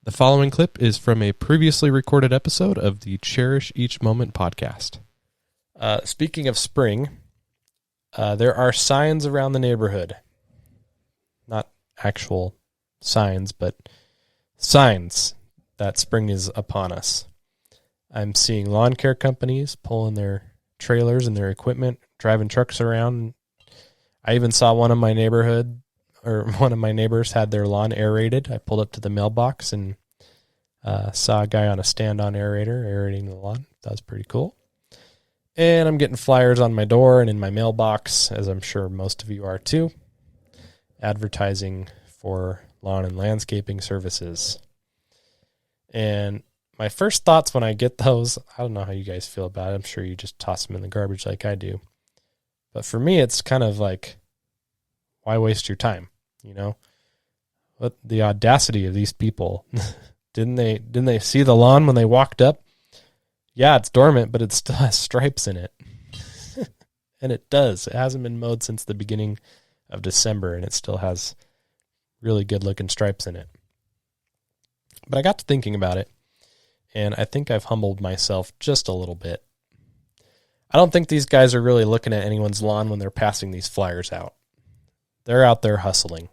The following clip is from a previously recorded episode of the Cherish Each Moment podcast. Speaking of spring, there are signs around the neighborhood. Not actual signs, but signs that spring is upon us. I'm seeing lawn care companies pulling their trailers and their equipment, driving trucks around. I even saw one of my neighbors had their lawn aerated. I pulled up to the mailbox and saw a guy on a stand-on aerator aerating the lawn. That was pretty cool. And I'm getting flyers on my door and in my mailbox, as I'm sure most of you are too, advertising for lawn and landscaping services. And my first thoughts when I get those, I don't know how you guys feel about it. I'm sure you just toss them in the garbage like I do. But for me, it's kind of like, why waste your time? You know, what the audacity of these people. Didn't they see the lawn when they walked up? Yeah, it's dormant, but it still has stripes in it. And it does. It hasn't been mowed since the beginning of December, and it still has really good looking stripes in it. But I got to thinking about it, and I think I've humbled myself just a little bit. I don't think these guys are really looking at anyone's lawn when they're passing these flyers out. They're out there hustling.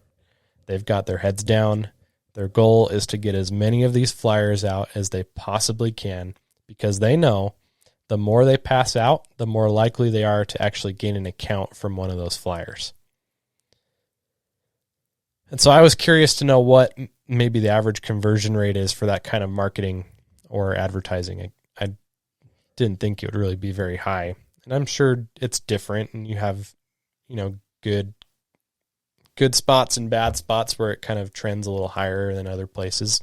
They've got their heads down. Their goal is to get as many of these flyers out as they possibly can, because they know the more they pass out, the more likely they are to actually gain an account from one of those flyers. And so I was curious to know what maybe the average conversion rate is for that kind of marketing or advertising. I didn't think it would really be very high. And I'm sure it's different, and you have, good spots and bad spots where it kind of trends a little higher than other places.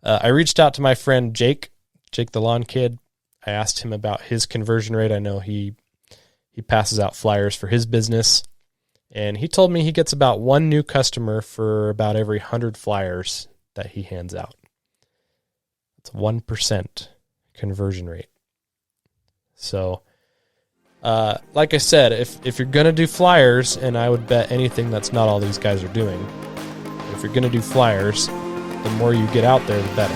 I reached out to my friend Jake the Lawn Kid. I asked him about his conversion rate. I know he passes out flyers for his business, and he told me he gets about one new customer for about every 100 flyers that he hands out. It's 1% conversion rate. So, like I said, if you're going to do flyers, and I would bet anything that's not all these guys are doing, if you're going to do flyers, the more you get out there, the better.